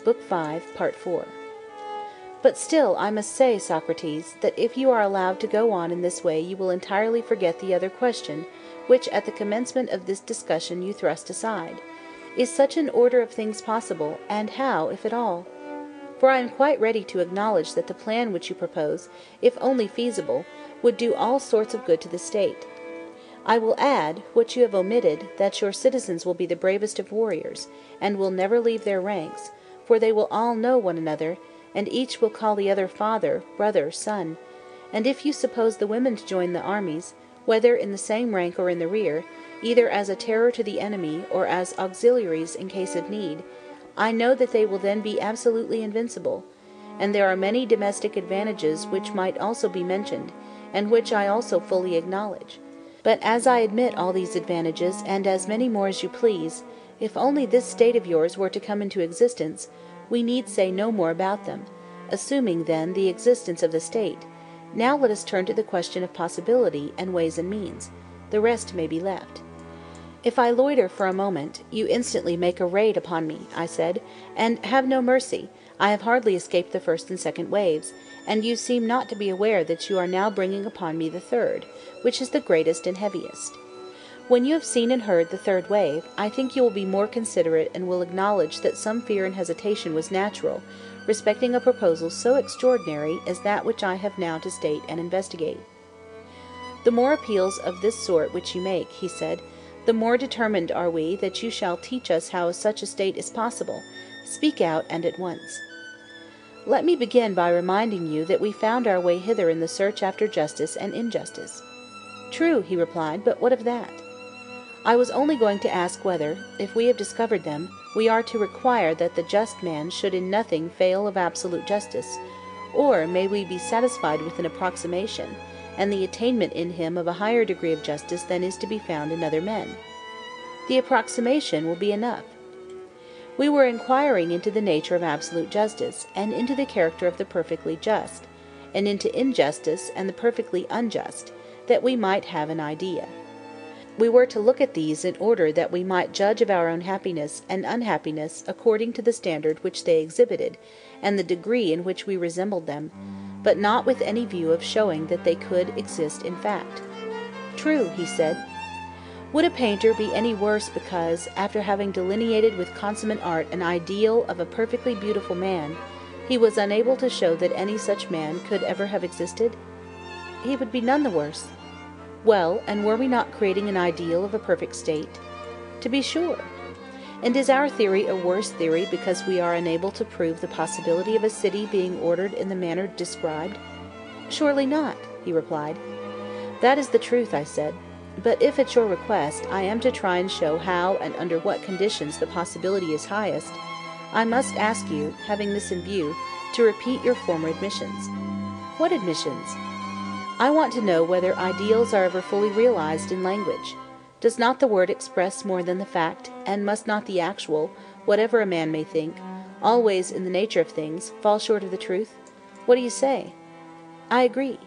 Book 5, Part 4. But still I must say, Socrates, that if you are allowed to go on in this way you will entirely forget the other question, which at the commencement of this discussion you thrust aside. Is such an order of things possible, and how, if at all? For I am quite ready to acknowledge that the plan which you propose, if only feasible, would do all sorts of good to the state. I will add, what you have omitted, that your citizens will be the bravest of warriors, and will never leave their ranks, for they will all know one another, and each will call the other father, brother, son. And if you suppose the women to join the armies, whether in the same rank or in the rear, either as a terror to the enemy or as auxiliaries in case of need, I know that they will then be absolutely invincible. And there are many domestic advantages which might also be mentioned, and which I also fully acknowledge. But as I admit all these advantages, and as many more as you please, if only this state of yours were to come into existence, we need say no more about them. Assuming, then, the existence of the state, now let us turn to the question of possibility and ways and means. The rest may be left. If I loiter for a moment, you instantly make a raid upon me, I said, and have no mercy. I have hardly escaped the first and second waves, and you seem not to be aware that you are now bringing upon me the third, which is the greatest and heaviest. When you have seen and heard the third wave, I think you will be more considerate and will acknowledge that some fear and hesitation was natural, respecting a proposal so extraordinary as that which I have now to state and investigate. The more appeals of this sort which you make, he said, the more determined are we that you shall teach us how such a state is possible. Speak out, and at once. Let me begin by reminding you that we found our way hither in the search after justice and injustice. True, he replied, but what of that? I was only going to ask whether, if we have discovered them, we are to require that the just man should in nothing fail of absolute justice, or may we be satisfied with an approximation, and the attainment in him of a higher degree of justice than is to be found in other men? The approximation will be enough. We were inquiring into the nature of absolute justice, and into the character of the perfectly just, and into injustice and the perfectly unjust, that we might have an idea. We were to look at these in order that we might judge of our own happiness and unhappiness according to the standard which they exhibited, and the degree in which we resembled them, but not with any view of showing that they could exist in fact. True, he said. Would a painter be any worse because, after having delineated with consummate art an ideal of a perfectly beautiful man, he was unable to show that any such man could ever have existed? He would be none the worse. Well, and were we not creating an ideal of a perfect state? To be sure. And is our theory a worse theory because we are unable to prove the possibility of a city being ordered in the manner described? Surely not, he replied. That is the truth, I said. But if at your request I am to try and show how and under what conditions the possibility is highest, I must ask you, having this in view, to repeat your former admissions. What admissions? I want to know whether ideals are ever fully realized in language. Does not the word express more than the fact, and must not the actual, whatever a man may think, always in the nature of things, fall short of the truth? What do you say? I agree.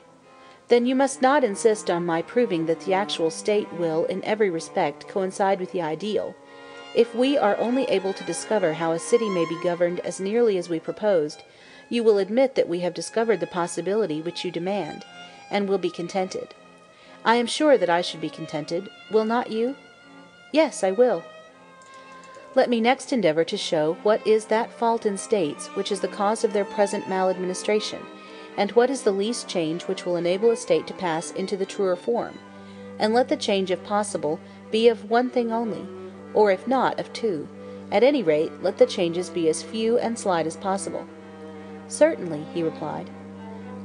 Then you must not insist on my proving that the actual state will, in every respect, coincide with the ideal. If we are only able to discover how a city may be governed as nearly as we proposed, you will admit that we have discovered the possibility which you demand, and will be contented. I am sure that I should be contented. Will not you? Yes, I will. Let me next endeavor to show what is that fault in states which is the cause of their present maladministration, and what is the least change which will enable a state to pass into the truer form, and let the change, if possible, be of one thing only, or if not, of two. At any rate, let the changes be as few and slight as possible. Certainly, he replied.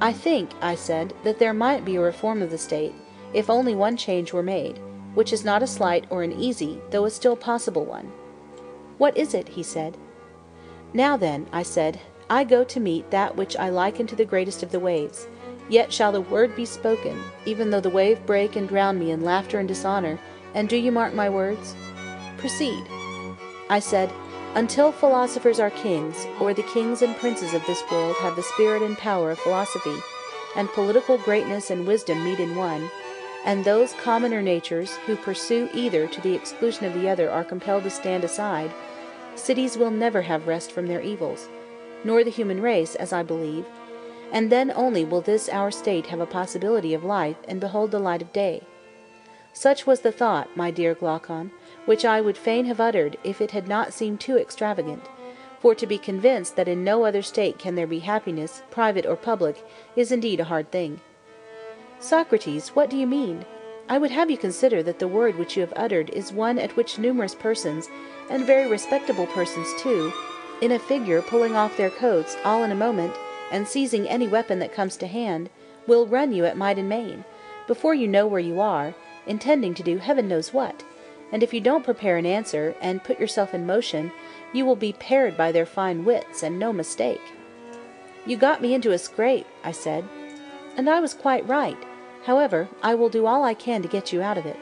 I think, I said, that there might be a reform of the state, if only one change were made, which is not a slight or an easy, though a still possible one. What is it? He said. Now then, I said, I go to meet that which I liken to the greatest of the waves. Yet shall the word be spoken, even though the wave break and drown me in laughter and dishonor, and do you mark my words? Proceed. I said, until philosophers are kings, or the kings and princes of this world have the spirit and power of philosophy, and political greatness and wisdom meet in one, and those commoner natures who pursue either to the exclusion of the other are compelled to stand aside, cities will never have rest from their evils, nor the human race, as I believe, and then only will this our state have a possibility of life and behold the light of day. Such was the thought, my dear Glaucon, which I would fain have uttered if it had not seemed too extravagant, for to be convinced that in no other state can there be happiness, private or public, is indeed a hard thing. Socrates, what do you mean? I would have you consider that the word which you have uttered is one at which numerous persons, and very respectable persons too, in a figure pulling off their coats all in a moment, and seizing any weapon that comes to hand, will run you at might and main, before you know where you are, intending to do heaven knows what, and if you don't prepare an answer, and put yourself in motion, you will be pared by their fine wits, and no mistake. You got me into a scrape, I said, and I was quite right. However, I will do all I can to get you out of it,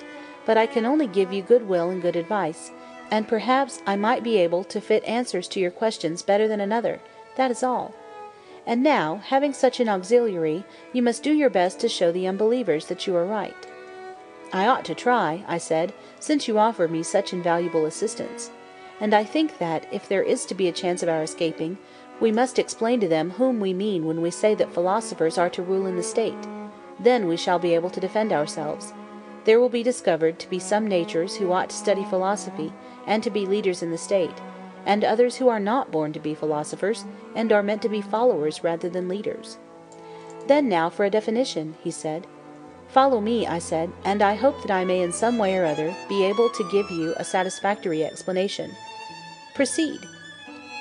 but I can only give you good will and good advice, and perhaps I might be able to fit answers to your questions better than another, that is all. And now, having such an auxiliary, you must do your best to show the unbelievers that you are right. I ought to try, I said, since you offer me such invaluable assistance. And I think that, if there is to be a chance of our escaping, we must explain to them whom we mean when we say that philosophers are to rule in the state. Then we shall be able to defend ourselves. There will be discovered to be some natures who ought to study philosophy, and to be leaders in the state, and others who are not born to be philosophers, and are meant to be followers rather than leaders. Then now for a definition, he said. Follow me, I said, and I hope that I may in some way or other be able to give you a satisfactory explanation. Proceed.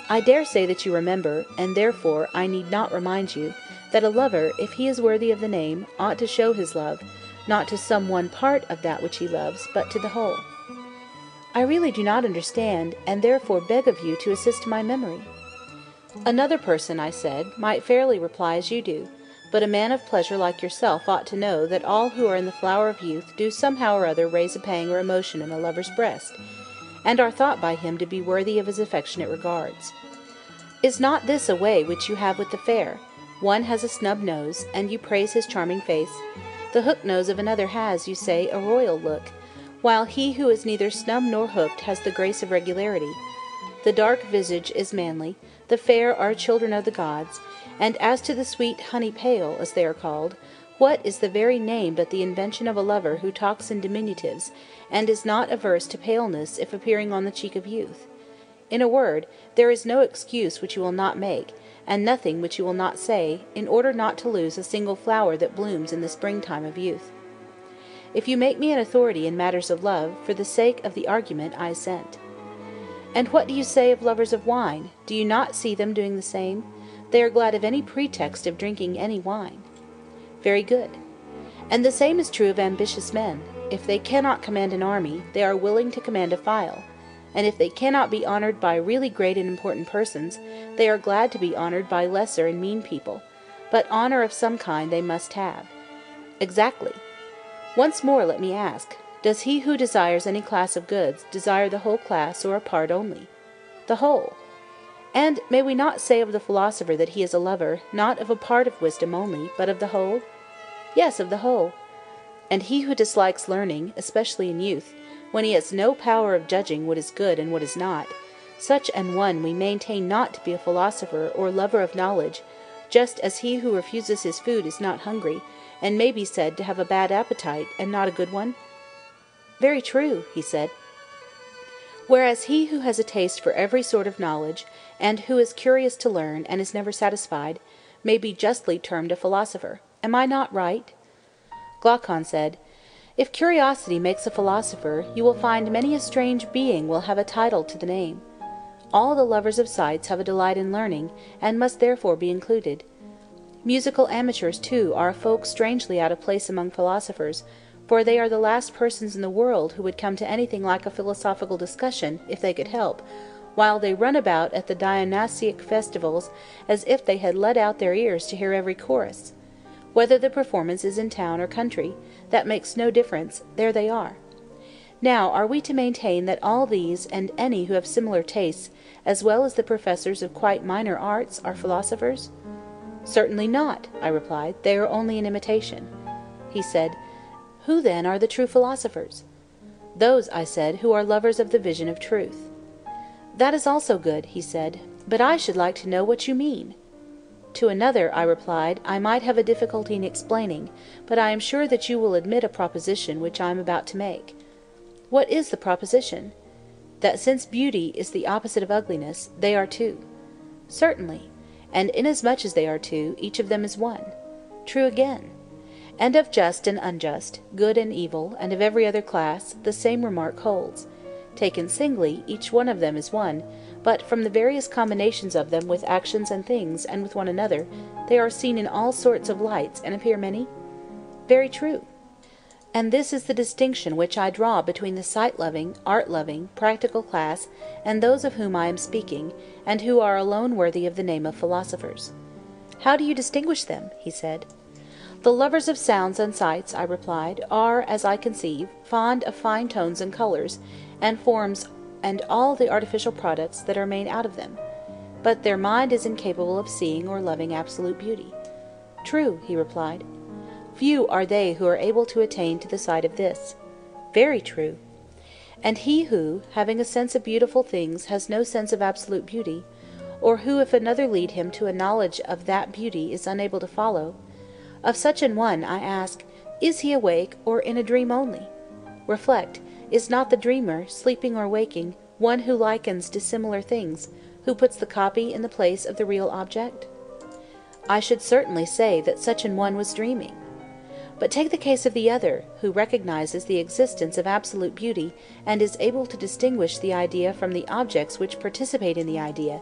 I dare say that you remember, and therefore I need not remind you, that a lover, if he is worthy of the name, ought to show his love, not to some one part of that which he loves, but to the whole. I really do not understand, and therefore beg of you to assist my memory. Another person, I said, might fairly reply as you do, but a man of pleasure like yourself ought to know that all who are in the flower of youth do somehow or other raise a pang or emotion in a lover's breast, and are thought by him to be worthy of his affectionate regards. Is not this a way which you have with the fair? One has a snub nose, and you praise his charming face. The hook nose of another has, you say, a royal look, while he who is neither snub nor hooked has the grace of regularity. The dark visage is manly, the fair are children of the gods, and as to the sweet honey pale, as they are called, what is the very name but the invention of a lover who talks in diminutives, and is not averse to paleness if appearing on the cheek of youth? In a word, there is no excuse which you will not make, and nothing which you will not say, in order not to lose a single flower that blooms in the springtime of youth. If you make me an authority in matters of love, for the sake of the argument I assent. And what do you say of lovers of wine? Do you not see them doing the same? They are glad of any pretext of drinking any wine. Very good. And the same is true of ambitious men. If they cannot command an army, they are willing to command a file, and if they cannot be honored by really great and important persons, they are glad to be honored by lesser and mean people, but honor of some kind they must have. Exactly. Once more let me ask, does he who desires any class of goods desire the whole class or a part only? The whole. And may we not say of the philosopher that he is a lover, not of a part of wisdom only, but of the whole? Yes, of the whole. And he who dislikes learning, especially in youth, when he has no power of judging what is good and what is not, such an one we maintain not to be a philosopher or lover of knowledge, just as he who refuses his food is not hungry, and may be said to have a bad appetite and not a good one? Very true, he said. Whereas he who has a taste for every sort of knowledge, and who is curious to learn and is never satisfied, may be justly termed a philosopher. Am I not right? Glaucon said, If curiosity makes a philosopher, you will find many a strange being will have a title to the name. All the lovers of sights have a delight in learning, and must therefore be included. Musical amateurs, too, are folk strangely out of place among philosophers, for they are the last persons in the world who would come to anything like a philosophical discussion, if they could help, while they run about at the Dionysiac festivals as if they had let out their ears to hear every chorus. Whether the performance is in town or country, that makes no difference, there they are. Now, are we to maintain that all these, and any who have similar tastes, as well as the professors of quite minor arts, are philosophers? Certainly not, I replied, they are only an imitation. He said, Who then are the true philosophers? Those, I said, who are lovers of the vision of truth. That is also good, he said, but I should like to know what you mean. To another, I replied, I might have a difficulty in explaining, but I am sure that you will admit a proposition which I am about to make. What is the proposition? That since beauty is the opposite of ugliness, they are two. Certainly, and inasmuch as they are two, each of them is one. True again. And of just and unjust, good and evil, and of every other class, the same remark holds. Taken singly, each one of them is one, but from the various combinations of them with actions and things, and with one another, they are seen in all sorts of lights, and appear many? Very true. And this is the distinction which I draw between the sight-loving, art-loving, practical class, and those of whom I am speaking, and who are alone worthy of the name of philosophers. How do you distinguish them? He said. The lovers of sounds and sights, I replied, are, as I conceive, fond of fine tones and colours, and forms, and all the artificial products that are made out of them. But their mind is incapable of seeing or loving absolute beauty. True, he replied. Few are they who are able to attain to the sight of this. Very true. And he who, having a sense of beautiful things, has no sense of absolute beauty, or who if another lead him to a knowledge of that beauty is unable to follow, of such an one, I ask, is he awake or in a dream only? Reflect, is not the dreamer, sleeping or waking, one who likens dissimilar things, who puts the copy in the place of the real object? I should certainly say that such an one was dreaming. But take the case of the other, who recognizes the existence of absolute beauty, and is able to distinguish the idea from the objects which participate in the idea,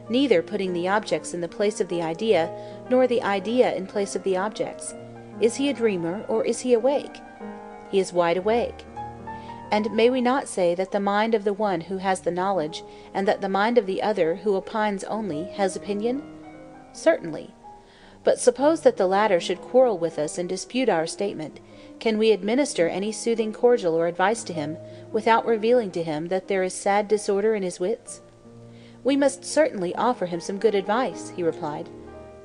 neither putting the objects in the place of the idea, nor the idea in place of the objects. Is he a dreamer, or is he awake? He is wide awake. And may we not say that the mind of the one who has the knowledge, and that the mind of the other, who opines only, has opinion? Certainly. But suppose that the latter should quarrel with us and dispute our statement, can we administer any soothing cordial or advice to him, without revealing to him that there is sad disorder in his wits? We must certainly offer him some good advice, he replied.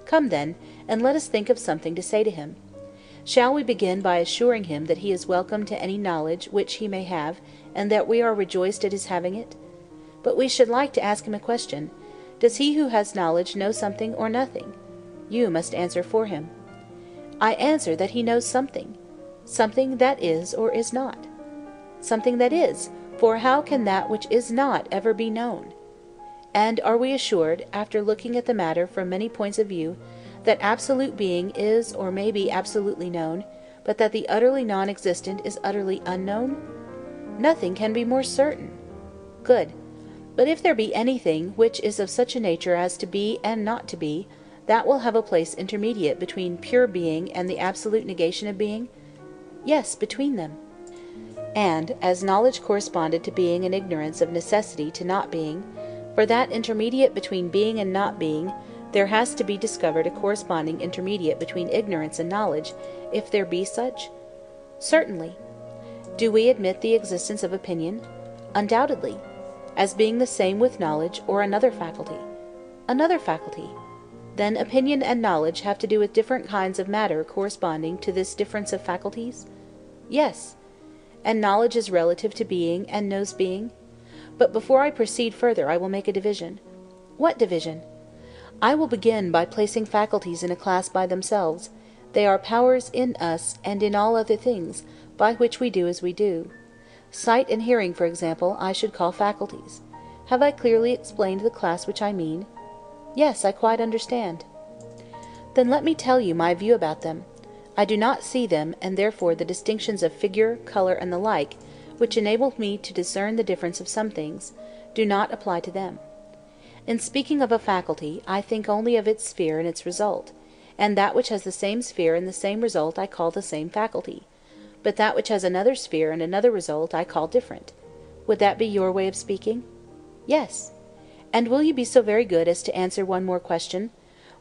Come then, and let us think of something to say to him. Shall we begin by assuring him that he is welcome to any knowledge which he may have, and that we are rejoiced at his having it? But we should like to ask him a question. Does he who has knowledge know something or nothing? You must answer for him. I answer that he knows something. Something that is or is not. Something that is, for how can that which is not ever be known? And are we assured, after looking at the matter from many points of view, that absolute being is or may be absolutely known, but that the utterly non-existent is utterly unknown? Nothing can be more certain. Good. But if there be anything which is of such a nature as to be and not to be, that will have a place intermediate between pure being and the absolute negation of being? Yes, between them. And, as knowledge corresponded to being and ignorance of necessity to not being, for that intermediate between being and not being, there has to be discovered a corresponding intermediate between ignorance and knowledge, if there be such? Certainly. Do we admit the existence of opinion? Undoubtedly. As being the same with knowledge or another faculty? Another faculty. Then opinion and knowledge have to do with different kinds of matter corresponding to this difference of faculties? Yes. And knowledge is relative to being and knows being? But before I proceed further I will make a division. What division? I will begin by placing faculties in a class by themselves. They are powers in us and in all other things, by which we do as we do. Sight and hearing, for example, I should call faculties. Have I clearly explained the class which I mean? Yes, I quite understand. Then let me tell you my view about them. I do not see them, and therefore the distinctions of figure, colour, and the like, which enable me to discern the difference of some things, do not apply to them. In speaking of a faculty, I think only of its sphere and its result, and that which has the same sphere and the same result I call the same faculty, but that which has another sphere and another result I call different. Would that be your way of speaking? Yes. And will you be so very good as to answer one more question?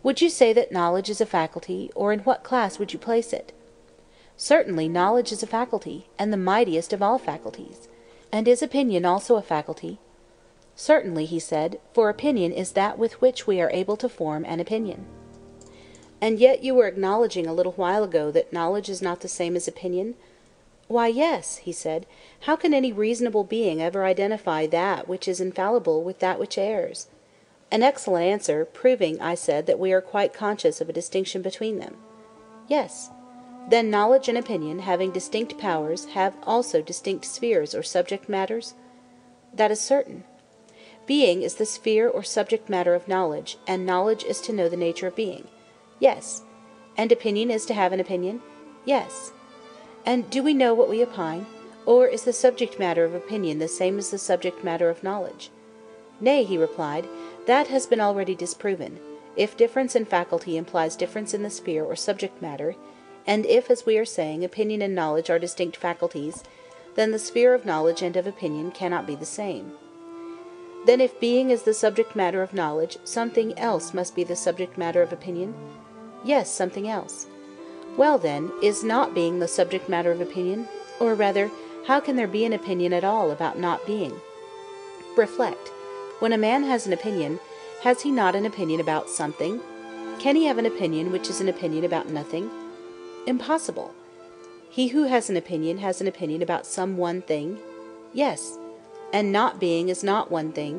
Would you say that knowledge is a faculty, or in what class would you place it? Certainly knowledge is a faculty, and the mightiest of all faculties. And is opinion also a faculty? Certainly, he said, for opinion is that with which we are able to form an opinion. And yet you were acknowledging a little while ago that knowledge is not the same as opinion? Why, yes, he said. How can any reasonable being ever identify that which is infallible with that which errs? An excellent answer, proving, I said, that we are quite conscious of a distinction between them. Yes. Then knowledge and opinion, having distinct powers, have also distinct spheres or subject matters? That is certain. Being is the sphere or subject matter of knowledge, and knowledge is to know the nature of being. Yes. And opinion is to have an opinion? Yes. And do we know what we opine? Or is the subject matter of opinion the same as the subject matter of knowledge? Nay, he replied, that has been already disproven. If difference in faculty implies difference in the sphere or subject matter, and if, as we are saying, opinion and knowledge are distinct faculties, then the sphere of knowledge and of opinion cannot be the same. Then if being is the subject matter of knowledge, something else must be the subject matter of opinion? Yes, something else. Well then, is not being the subject matter of opinion? Or rather, how can there be an opinion at all about not being? Reflect. When a man has an opinion, has he not an opinion about something? Can he have an opinion which is an opinion about nothing? Impossible. He who has an opinion about some one thing? Yes. And not being is not one thing,